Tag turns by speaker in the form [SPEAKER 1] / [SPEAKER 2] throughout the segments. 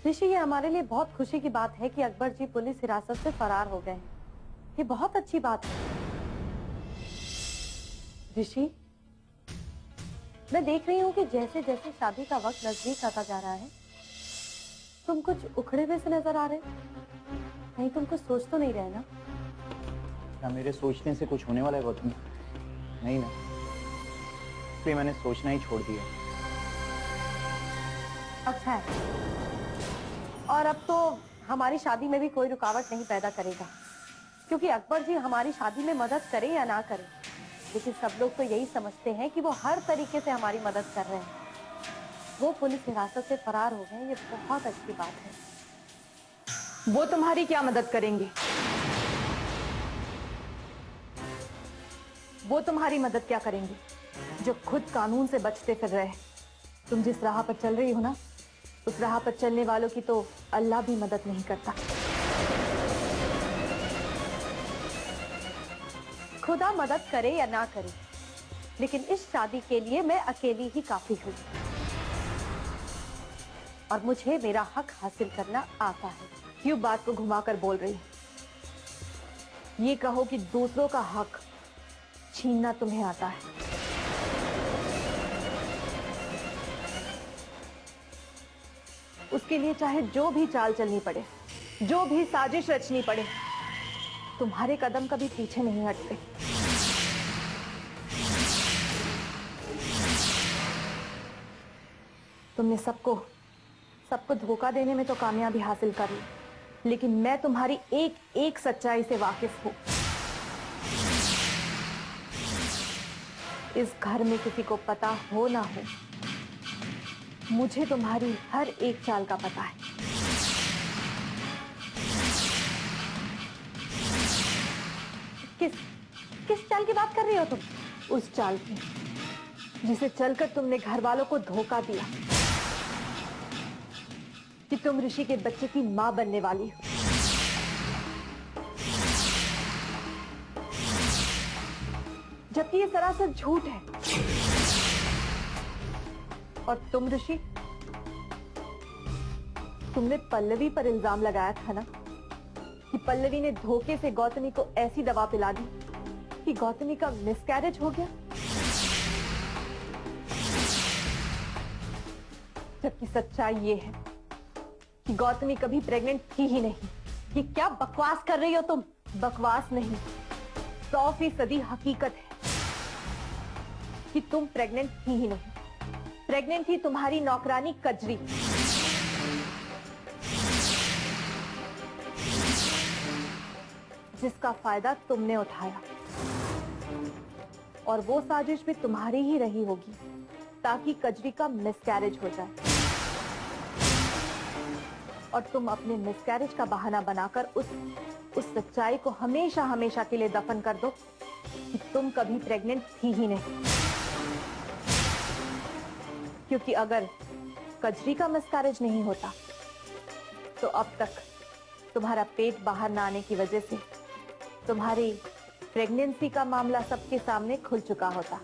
[SPEAKER 1] ऋषि, ये हमारे लिए बहुत खुशी की बात है कि अकबर जी पुलिस हिरासत से फरार हो गए हैं। ये बहुत अच्छी बात है। ऋषि, मैं देख रही हूँ कि जैसे जैसे शादी का वक्त नजदीक आता जा रहा है, तुम कुछ उखड़े हुए से नजर आ रहे। कहीं तुम कुछ सोच तो नहीं रहे ना?
[SPEAKER 2] क्या मेरे सोचने से कुछ होने वाला है गौतमी? नहीं ना, इसलिए मैंने सोचना ही छोड़ दिया।
[SPEAKER 1] अच्छा है। और अब तो हमारी शादी में भी कोई रुकावट नहीं पैदा करेगा, क्योंकि अकबर जी हमारी शादी में मदद करें या ना करें, लेकिन सब लोग तो यही समझते हैं कि वो हर तरीके से हमारी मदद कर रहे हैं। वो पुलिस हिरासत से फरार हो गए, ये बहुत अच्छी बात है।
[SPEAKER 3] वो तुम्हारी क्या मदद करेंगे? वो तुम्हारी मदद क्या करेंगे जो खुद कानून से बचते फिर रहे? तुम जिस राह पर चल रही हो ना, उस राह पर चलने वालों की तो अल्लाह भी मदद नहीं करता।
[SPEAKER 1] खुदा मदद करे या ना करे, लेकिन इस शादी के लिए मैं अकेली ही काफी हूँ और मुझे मेरा हक हासिल करना आता है।
[SPEAKER 3] क्यों बात को घुमाकर बोल रही? ये कहो कि दूसरों का हक छीनना तुम्हें आता है। उसके लिए चाहे जो भी चाल चलनी पड़े, जो भी साजिश रचनी पड़े, तुम्हारे कदम कभी पीछे नहीं हटते। तुमने सबको धोखा देने में तो कामयाबी हासिल कर ली, लेकिन मैं तुम्हारी एक एक सच्चाई से वाकिफ हूं। इस घर में किसी को पता हो ना हो, मुझे तुम्हारी हर एक चाल का पता है।
[SPEAKER 1] किस चाल की बात कर रही हो तुम?
[SPEAKER 3] उस चाल की जिसे चलकर तुमने घर वालों को धोखा दिया कि तुम ऋषि के बच्चे की मां बनने वाली हो। जबकि ये सरासर झूठ है। और तुम ऋषि, तुमने पल्लवी पर इल्जाम लगाया था ना कि पल्लवी ने धोखे से गौतमी को ऐसी दवा पिला दी कि गौतमी का मिसकैरेज हो गया। जबकि सच्चाई ये है कि गौतमी कभी प्रेग्नेंट थी ही नहीं।
[SPEAKER 1] ये क्या बकवास कर रही हो तुम?
[SPEAKER 3] बकवास नहीं, 100% हकीकत है कि तुम प्रेग्नेंट थी ही नहीं। प्रेग्नेंट थी तुम्हारी नौकरानी कजरी। जिसका फायदा तुमने उठाया, और वो साजिश भी तुम्हारी ही रही होगी ताकि कजरी का मिसकैरेज हो जाए और तुम अपने मिसकैरेज का बहाना बनाकर उस सच्चाई को हमेशा हमेशा के लिए दफन कर दो कि तुम कभी प्रेग्नेंट थी ही नहीं। क्योंकि अगर कजरी का मिसकैरेज नहीं होता तो अब तक तुम्हारा पेट बाहर ना आने की वजह से तुम्हारी प्रेगनेंसी का मामला सबके सामने खुल चुका होता।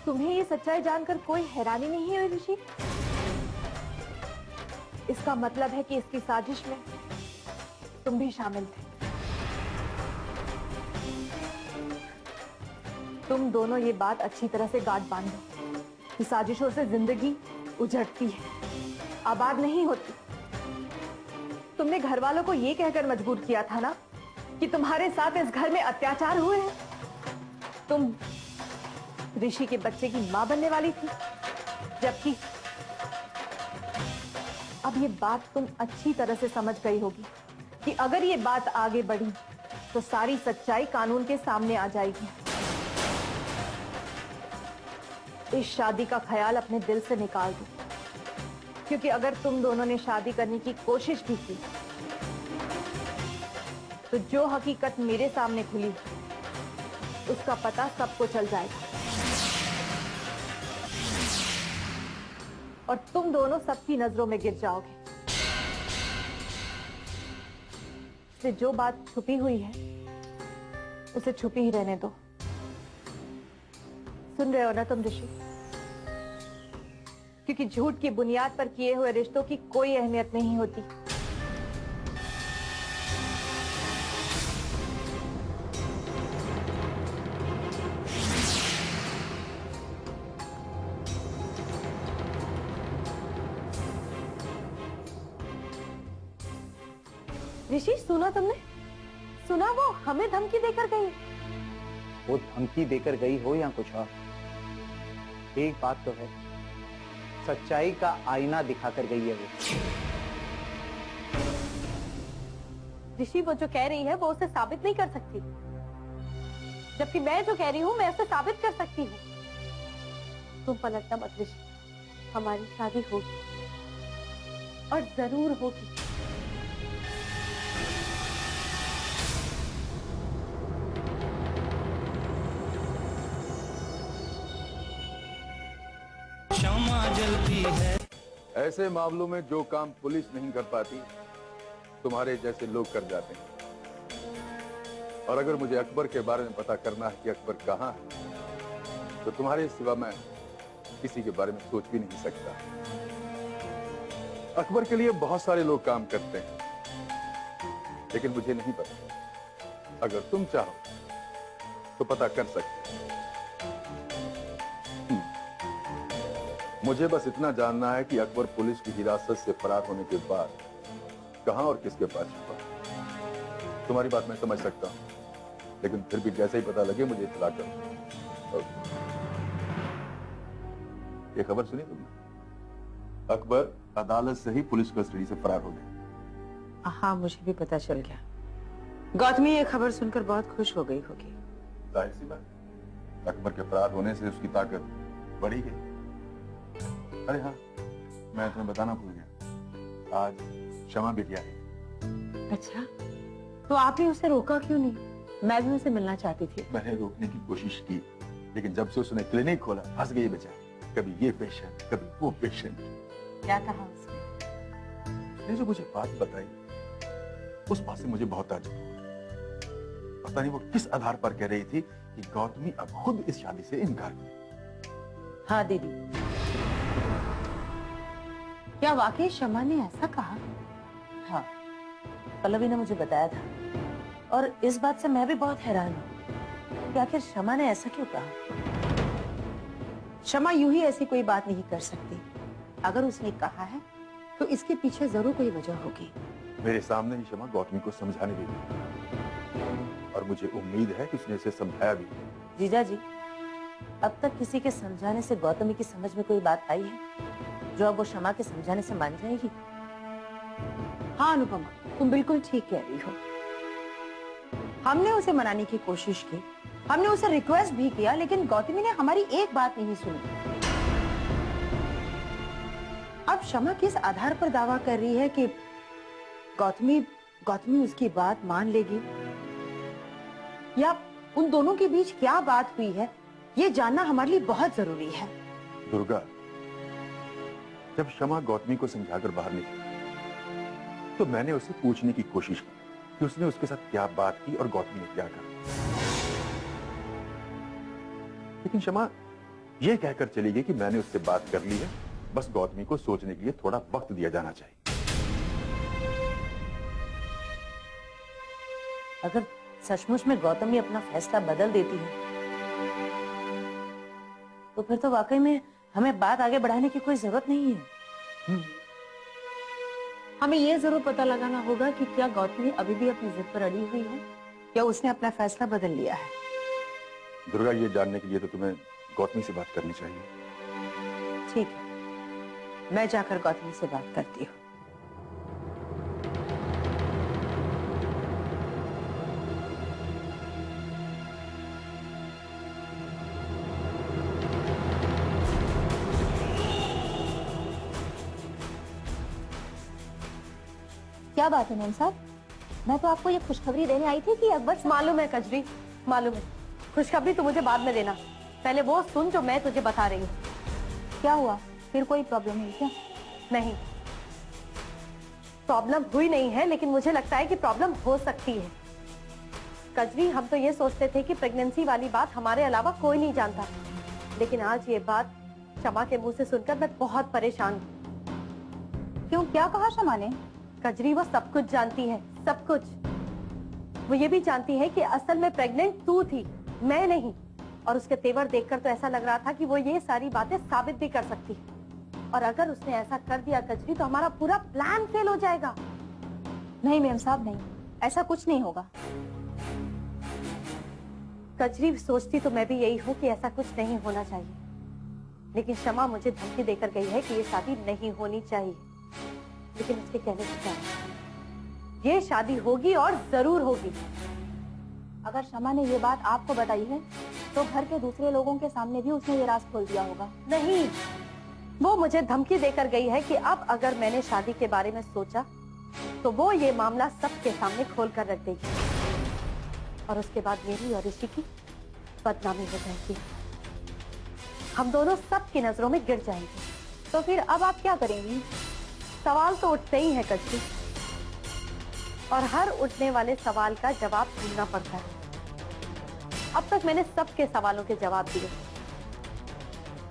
[SPEAKER 3] तुम्हें ये सच्चाई जानकर कोई हैरानी नहीं हुई ऋषि? इसका मतलब है कि इसकी साजिश में तुम भी शामिल थे। तुम दोनों ये बात अच्छी तरह से गांठ बांधो कि साजिशों से जिंदगी उजड़ती है, आबाद नहीं होती। तुमने घर वालों को ये कहकर मजबूर किया था ना कि तुम्हारे साथ इस घर में अत्याचार हुए हैं। तुम ऋषि के बच्चे की मां बनने वाली थी, जबकि अब ये बात तुम अच्छी तरह से समझ गई होगी कि अगर ये बात आगे बढ़ी तो सारी सच्चाई कानून के सामने आ जाएगी। इस शादी का ख्याल अपने दिल से निकाल दो, क्योंकि अगर तुम दोनों ने शादी करने की कोशिश भी की तो जो हकीकत मेरे सामने खुली उसका पता सबको चल जाएगा और तुम दोनों सबकी नजरों में गिर जाओगे। इसलिए जो बात छुपी हुई है उसे छुपी ही रहने दो। सुन रहे हो ना तुम ऋषि? क्योंकि झूठ की बुनियाद पर किए हुए रिश्तों की कोई अहमियत नहीं होती।
[SPEAKER 1] ऋषि, सुना तुमने? सुना, वो हमें धमकी देकर गई।
[SPEAKER 2] वो धमकी देकर गई हो या कुछ और, एक बात तो है, सच्चाई का आईना दिखाकर गई है वो।
[SPEAKER 1] ऋषि, वो जो कह रही है वो उसे साबित नहीं कर सकती, जबकि मैं जो कह रही हूँ मैं उसे साबित कर सकती हूँ। तुम पलटना मत ऋषि, हमारी शादी होगी और जरूर होगी।
[SPEAKER 4] क्षमा जलती है।
[SPEAKER 5] ऐसे मामलों में जो काम पुलिस नहीं कर पाती, तुम्हारे जैसे लोग कर जाते हैं। और अगर मुझे अकबर के बारे में पता करना है कि अकबर कहाँ है, तो तुम्हारे सिवा मैं किसी के बारे में सोच भी नहीं सकता। अकबर के लिए बहुत सारे लोग काम करते हैं, लेकिन मुझे नहीं पता। अगर तुम चाहो तो पता कर सकते हो। मुझे बस इतना जानना है कि अकबर पुलिस की हिरासत से फरार होने के बाद कहां और किसके पास छुपा। तुम्हारी बात मैं समझ सकता हूं, लेकिन फिर भी जैसे ही पता लगे मुझे इत्तला करो। ये खबर सुनी तुमने? अकबर अदालत से ही पुलिस कस्टडी से फरार हो गए।
[SPEAKER 6] हाँ, मुझे भी पता चल गया। गौतमी ये खबर सुनकर बहुत खुश हो गई होगी।
[SPEAKER 5] जाहिर सी बात, अकबर के फरार होने से उसकी ताकत बढ़ी गई। अरे हाँ, मैं तुम्हें बताना भूल गया, आज क्षमा बिटिया है।
[SPEAKER 6] अच्छा, तो आपने उसे रोका क्यों नहीं? मैं भी उसे मिलना चाहती थी।
[SPEAKER 5] मैंने रोकने की कोशिश की, लेकिन जब से उसने क्लिनिक खोला फंस गई बेचारी। कभी ये पेशेंट, कभी वो पेशेंट।
[SPEAKER 6] क्या कहा उसने?
[SPEAKER 5] उसने जो मुझे बात बताई, उस बात से मुझे बहुत ताज्जुब हुआ। पता नहीं वो किस आधार पर कह रही थी कि गौतमी अब खुद इस शादी से इनकार करे।
[SPEAKER 6] हाँ दीदी, क्या वाकई शमा ने ऐसा कहा? हाँ, पल्लवी ने मुझे बताया था, और इस बात से मैं भी बहुत हैरान हूँ कि आखिर शमा ने ऐसा क्यों कहा। शमा यूं ही ऐसी कोई बात नहीं कर सकती। अगर उसने कहा है तो इसके पीछे जरूर कोई वजह होगी।
[SPEAKER 5] मेरे सामने ही क्षमा गौतमी को समझाने भी गई, और मुझे उम्मीद है कि उसने इसे समझाया भी।
[SPEAKER 6] जीजा जी, अब तक किसी के समझाने से गौतमी की समझ में कोई बात आई है जो अब वो क्षमा के समझाने से मान जाएगी? हाँ अनुपमा, तुम बिल्कुल ठीक कह रही हो। हमने उसे मनाने की कोशिश की, हमने उसे रिक्वेस्ट भी किया, लेकिन गौतमी ने हमारी एक बात नहीं सुनी। अब क्षमा किस आधार पर दावा कर रही है कि गौतमी उसकी बात मान लेगी, या उन दोनों के बीच क्या बात हुई है, ये जानना हमारे लिए बहुत जरूरी है।
[SPEAKER 5] दुर्गा, जब क्षमा गौतमी को समझाकर बाहर निकली, तो मैंने उसे पूछने की कोशिश की कि उसने उसके साथ क्या बात की और गौतमी ने क्या कहा। लेकिन क्षमा यह कहकर चली गई कि मैंने उससे बात कर ली है, बस गौतमी को सोचने के लिए थोड़ा वक्त दिया जाना चाहिए।
[SPEAKER 6] अगर सचमुच में गौतमी अपना फैसला बदल देती है तो फिर तो वाकई में हमें बात आगे बढ़ाने की कोई जरूरत नहीं है। हमें यह जरूर पता लगाना होगा कि क्या गौतमी अभी भी अपनी जिद पर अड़ी हुई है या उसने अपना फैसला बदल लिया है।
[SPEAKER 5] दुर्गा, ये जानने के लिए तो तुम्हें गौतमी से बात करनी चाहिए।
[SPEAKER 6] ठीक है, मैं जाकर गौतमी से बात करती हूँ।
[SPEAKER 1] क्या बात है मैम साहब? मैं तो आपको ये खुशखबरी देने आई थी कि अकबर। मालूम है कजरी, मालूम है। खुशखबरी तो मुझे बाद में देना, पहले वो सुन जो मैं तुझे बता रही हूँ। क्या हुआ, फिर कोई प्रॉब्लम है क्या? नहीं, प्रॉब्लम हुई नहीं है, लेकिन मुझे लगता है कि प्रॉब्लम हो सकती है। कजरी, हम तो ये सोचते थे कि प्रेगनेंसी वाली बात हमारे अलावा कोई नहीं जानता, लेकिन आज ये बात शमा के मुंह से सुनकर मैं बहुत परेशान हूँ।
[SPEAKER 3] क्यों, क्या कहा शमा ने?
[SPEAKER 1] कजरी, वो सब कुछ जानती है, सब कुछ। वो ये भी जानती है कि असल में प्रेग्नेंट तू थी, मैं नहीं। और उसके तेवर देखकर तो ऐसा लग रहा था कि वो ये सारी बातें साबित भी कर सकती है। और अगर उसने ऐसा कर दिया कजरी, तो हमारा पूरा प्लान फेल हो जाएगा।
[SPEAKER 3] नहीं मेम साहब, नहीं, ऐसा कुछ नहीं होगा।
[SPEAKER 1] कजरी, सोचती तो मैं भी यही हूँ कि ऐसा कुछ नहीं होना चाहिए, लेकिन शमा मुझे धमकी देकर गई है कि ये शादी नहीं होनी चाहिए। लेकिन उसके कहने से क्या है? ये शादी होगी और जरूर होगी।
[SPEAKER 3] अगर शमा ने ये बात आपको बताई है तो घर के दूसरे लोगों के सामने भी उसने ये राज खोल दिया होगा।
[SPEAKER 1] नहीं, वो मुझे धमकी देकर गई है कि अब अगर मैंने शादी के बारे में सोचा तो वो ये मामला सबके सामने खोल कर रख देगी, और उसके बाद मेरी और ऋषि की बदनामी हो जाएगी। हम दोनों सबकी नजरों में गिर जाएंगे।
[SPEAKER 3] तो फिर अब आप क्या करेंगी?
[SPEAKER 1] सवाल तो उठते ही है कच्ची, और हर उठने वाले सवाल का जवाब ढूंढना पड़ता है। अब तक मैंने सबके सवालों के जवाब दिए,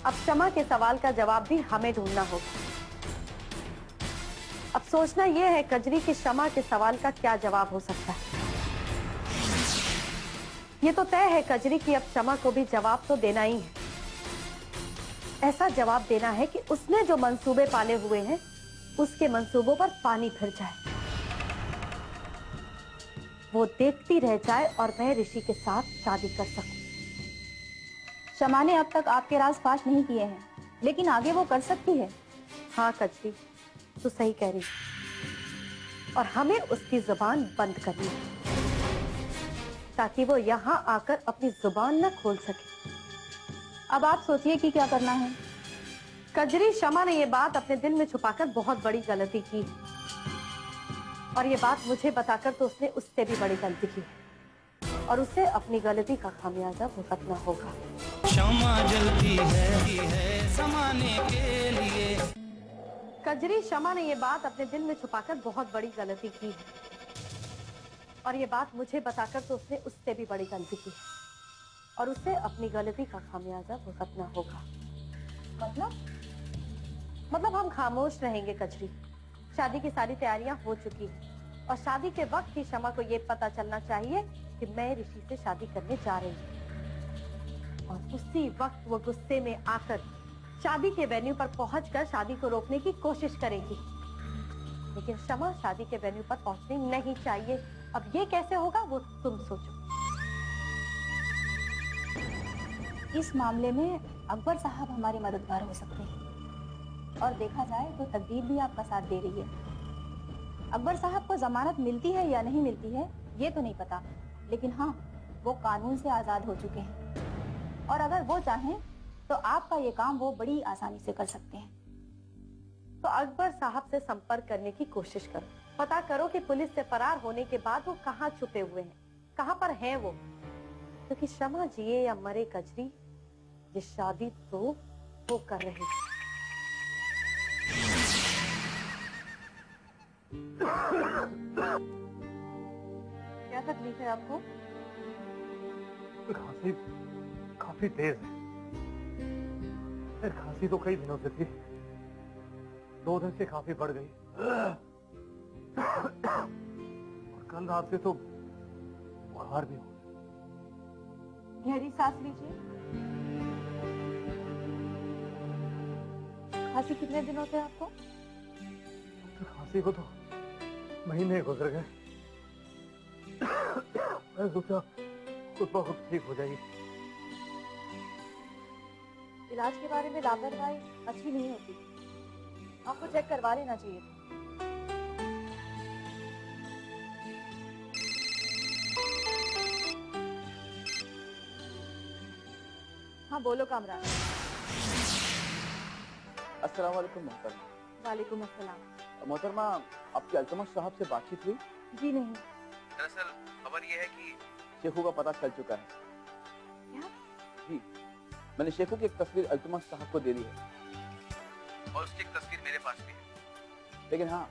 [SPEAKER 1] अब शमा के सवाल का जवाब भी हमें ढूंढना होगा। अब सोचना यह है कजरी कि शमा के सवाल का क्या जवाब हो सकता है। ये तो तय है कजरी कि अब शमा को भी जवाब तो देना ही है। ऐसा जवाब देना है कि उसने जो मंसूबे पाले हुए हैं उसके मंसूबों पर पानी फिर जाए, वो देखती रह जाए और मैं ऋषि के साथ शादी कर सकूं।
[SPEAKER 3] शमा ने अब तक आपके राज फाश नहीं किए हैं, लेकिन आगे वो कर सकती है।
[SPEAKER 1] हाँ कजरी, तू सही कह रही है। और हमें उसकी जुबान बंद करनी है ताकि वो यहाँ आकर अपनी जुबान न खोल सके।
[SPEAKER 3] अब आप सोचिए कि क्या करना है।
[SPEAKER 1] कजरी, शमा ने ये बात अपने दिल में छुपाकर बहुत बड़ी गलती की, और ये बात मुझे बताकर तो उसने उससे भी बड़ी गलती की, और उसे अपनी गलती का खामियाजा भुगतना होगा।
[SPEAKER 4] क्षमा जलती है जमाने के लिए।
[SPEAKER 1] कजरी, शमा ने ये बात अपने दिल में छुपाकर बहुत बड़ी गलती की है, और ये बात मुझे बताकर तो उसने उससे भी बड़ी गलती की, और उसे अपनी गलती का खामियाजा भुगतना होगा। मतलब हम खामोश रहेंगे कजरी। शादी की सारी तैयारियां हो चुकी हैं, और शादी के वक्त ही शमा को ये पता चलना चाहिए कि मैं ऋषि से शादी करने जा रही हूँ, और उसी वक्त वो गुस्से में आकर शादी के वेन्यू पर पहुंचकर शादी को रोकने की कोशिश करेगी। लेकिन शमा शादी के वेन्यू पर पहुंचनी नहीं चाहिए। अब ये कैसे होगा वो तुम सोचो।
[SPEAKER 3] इस मामले में अकबर साहब हमारे मददगार हो सकते हैं, और देखा जाए तो तकदीर भी आपका साथ दे रही है। अकबर साहब को जमानत मिलती है या नहीं मिलती है ये तो नहीं पता, लेकिन हाँ, वो कानून से आजाद हो चुके हैं, और अगर वो चाहें तो आपका ये काम वो बड़ी आसानी से कर सकते हैं।
[SPEAKER 1] तो अकबर साहब से संपर्क करने की कोशिश करो, पता करो कि पुलिस से फरार होने के बाद वो कहाँ छुपे हुए हैं, कहाँ पर हैं वो। क्योंकि शमा जिए या मरे कजरी, ये शादी तो वो कर रही है।
[SPEAKER 3] क्या तकलीफ है आपको?
[SPEAKER 7] खांसी काफी तेज है। खांसी तो कई दिनों से थी, 2 दिन से काफी बढ़ गई, और कल रात से तो बुखार भी हो।
[SPEAKER 3] गहरी सांस लीजिए। खांसी कितने दिनों से आपको?
[SPEAKER 7] खांसी को तो महीने गुजर गए। मैं सोचा खुद ब खुद ठीक हो जाएगी।
[SPEAKER 3] इलाज के बारे में लापरवाही अच्छी नहीं होती, आपको चेक करवा लेना चाहिए। हाँ बोलो कामरान।
[SPEAKER 8] अस्सलाम वालेकुम मोहतरमा।
[SPEAKER 3] वालेकुम अस्सलाम।
[SPEAKER 8] मोहतरमा, आपकी अल्तमश साहब से बातचीत हुई?
[SPEAKER 3] जी नहीं।
[SPEAKER 8] दरअसल खबर यह है कि शेखू का पता चल चुका है।
[SPEAKER 3] क्या?
[SPEAKER 8] जी, मैंने शेखू की एक तस्वीर अल्तमश साहब को दे दी है, और उसकी एक तस्वीर मेरे पास भी है। लेकिन हाँ,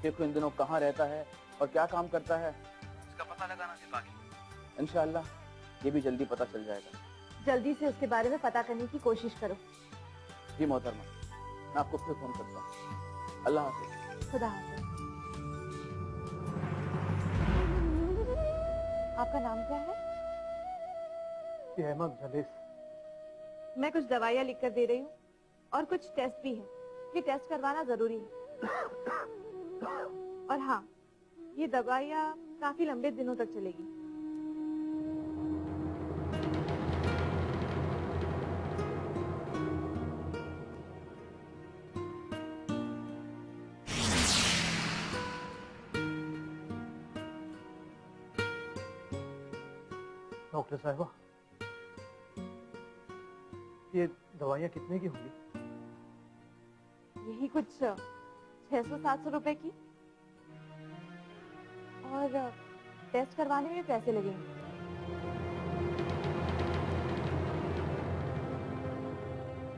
[SPEAKER 8] शेखू इन दिनों कहाँ रहता है और क्या काम करता है, इसका पता लगाना भी बाकी है। इंशाअल्लाह ये भी जल्दी पता चल जाएगा।
[SPEAKER 3] जल्दी से उसके बारे में पता करने की कोशिश करो।
[SPEAKER 8] जी मोहतरमा, मैं आपको फिर फोन करता हूँ। अल्लाह हाफिज।
[SPEAKER 3] खुदा हाफिज। आपका नाम क्या है?
[SPEAKER 7] ये अहमद जलीस।
[SPEAKER 3] मैं कुछ दवाइयाँ लिख कर दे रही हूँ और कुछ टेस्ट भी है। ये टेस्ट करवाना जरूरी है। और हाँ, ये दवाइयाँ काफी लंबे दिनों तक चलेगी।
[SPEAKER 7] डॉक्टर साहिबा, ये दवाइयाँ कितने की होंगी?
[SPEAKER 3] यही कुछ 600-700 रुपए की, और टेस्ट करवाने में पैसे लगेंगे।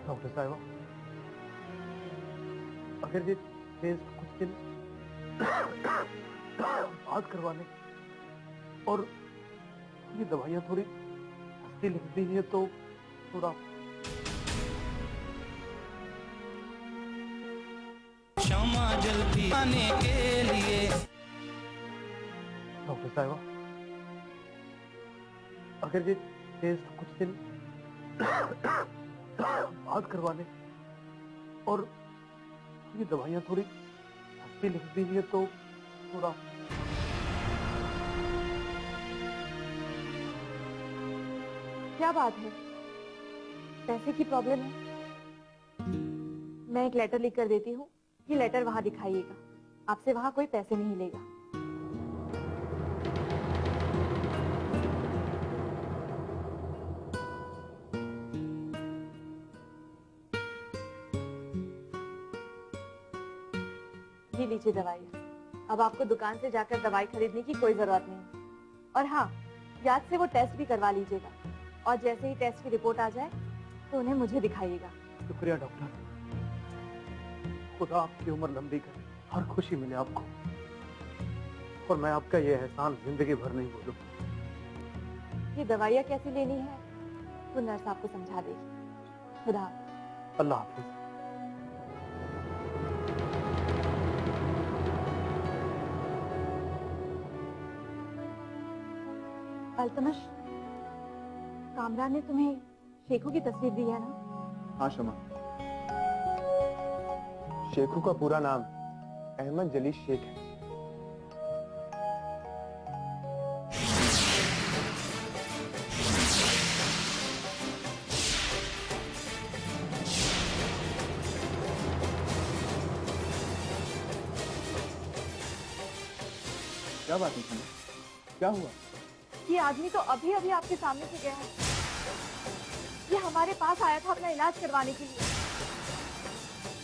[SPEAKER 7] डॉक्टर साहिबा, अगर ये टेस्ट कुछ दिन बाद करवाने और ये दवाइयाँ थोड़ी सस्ती लिख दी है तो थोड़ा
[SPEAKER 4] क्षमा जल्दी आने के लिए।
[SPEAKER 7] डॉक्टर साहिबा, अगर ये टेस्ट कुछ दिन बाद करवाने और ये दवाइयाँ थोड़ी सस्ती लिख दी है तो थोड़ा
[SPEAKER 3] क्या बात है? पैसे की प्रॉब्लम है? मैं एक लेटर लिख कर देती हूँ। ये लेटर वहाँ दिखाइएगा। आपसे वहाँ कोई पैसे नहीं लेगा। ये लीजिए दवाई। अब आपको दुकान से जाकर दवाई खरीदने की कोई जरूरत नहीं। और हाँ, याद से वो टेस्ट भी करवा लीजिएगा। और जैसे ही टेस्ट की रिपोर्ट आ जाए तो उन्हें मुझे दिखाइएगा।
[SPEAKER 7] शुक्रिया डॉक्टर। खुदा आपकी उम्र लंबी करे, हर खुशी मिले आपको, और मैं आपका ये एहसान जिंदगी भर नहीं भूलूं।
[SPEAKER 3] ये दवाइयाँ कैसी लेनी है वो नर्स आपको समझा देगी। खुदा हाफिज।
[SPEAKER 7] अल्लाह हाफिज।
[SPEAKER 3] अल्तमश, कामरान ने तुम्हें शेखू की तस्वीर दी है ना?
[SPEAKER 9] हाँ शमा, शेखू का पूरा नाम अहमद जलील शेख है।
[SPEAKER 8] क्या बात है शमा? क्या हुआ?
[SPEAKER 3] ये आदमी तो अभी अभी आपके सामने से गया है। ये हमारे पास आया था अपना इलाज करवाने के लिए।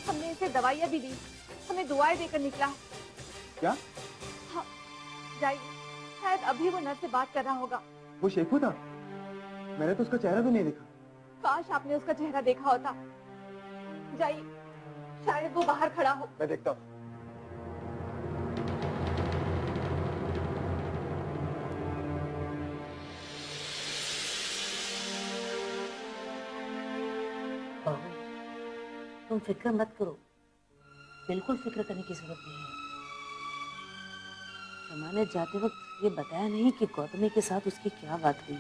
[SPEAKER 3] हमने इसे दवाइयाँ भी दी, हमें दुआएं देकर निकला है।
[SPEAKER 8] क्या?
[SPEAKER 3] हाँ, जाइए, शायद अभी वो नर्स से बात कर रहा होगा।
[SPEAKER 9] वो शेखू था? मैंने तो उसका चेहरा भी नहीं देखा।
[SPEAKER 3] काश आपने उसका चेहरा देखा होता। जाइए, शायद वो बाहर खड़ा हो।
[SPEAKER 9] मैं देखता हूँ।
[SPEAKER 6] तुम फिक्र मत करो, बिल्कुल फिक्र करने की जरूरत नहीं है। शमा ने जाते वक्त ये बताया नहीं कि गौतमी के साथ उसकी क्या बात हुई,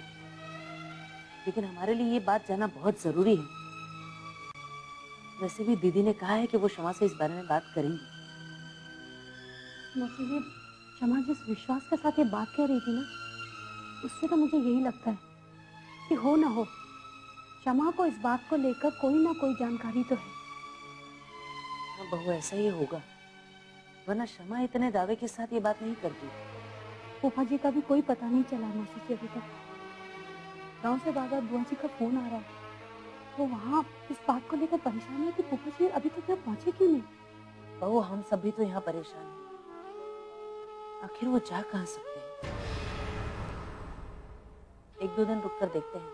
[SPEAKER 6] लेकिन हमारे लिए ये बात जानना बहुत जरूरी है। वैसे भी दीदी ने कहा है कि वो शमा से इस बारे में बात करेंगी।
[SPEAKER 1] मुझे शमा जिस विश्वास के साथ ये बात कह रही थी ना, उससे तो मुझे यही लगता है कि हो ना हो, शमा को इस बात को लेकर कोई ना कोई जानकारी तो है।
[SPEAKER 6] हाँ बहू, ऐसा ही होगा, वरना शमा इतने दावे के साथ ये बात नहीं करती।
[SPEAKER 1] फूफा जी का भी कोई पता नहीं चला मौसी जी अभी तक। गांव से बाबा बुआ जी का फोन आ रहा है, वो वहाँ इस बात को लेकर परेशान है कि फूफा जी अभी तक यहाँ पहुंचे क्यों नहीं।
[SPEAKER 6] बहू, हम सब भी तो यहाँ परेशान हैं। आखिर वो जा कहाँ सकते हैं? एक दो दिन रुक कर देखते हैं,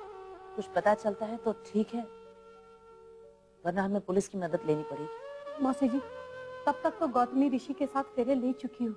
[SPEAKER 6] कुछ पता चलता है तो ठीक है, वरना हमें पुलिस की मदद लेनी पड़ेगी।
[SPEAKER 1] मौसी जी, तब तक तो गौतमी ऋषि के साथ फेरे ले चुकी हूँ।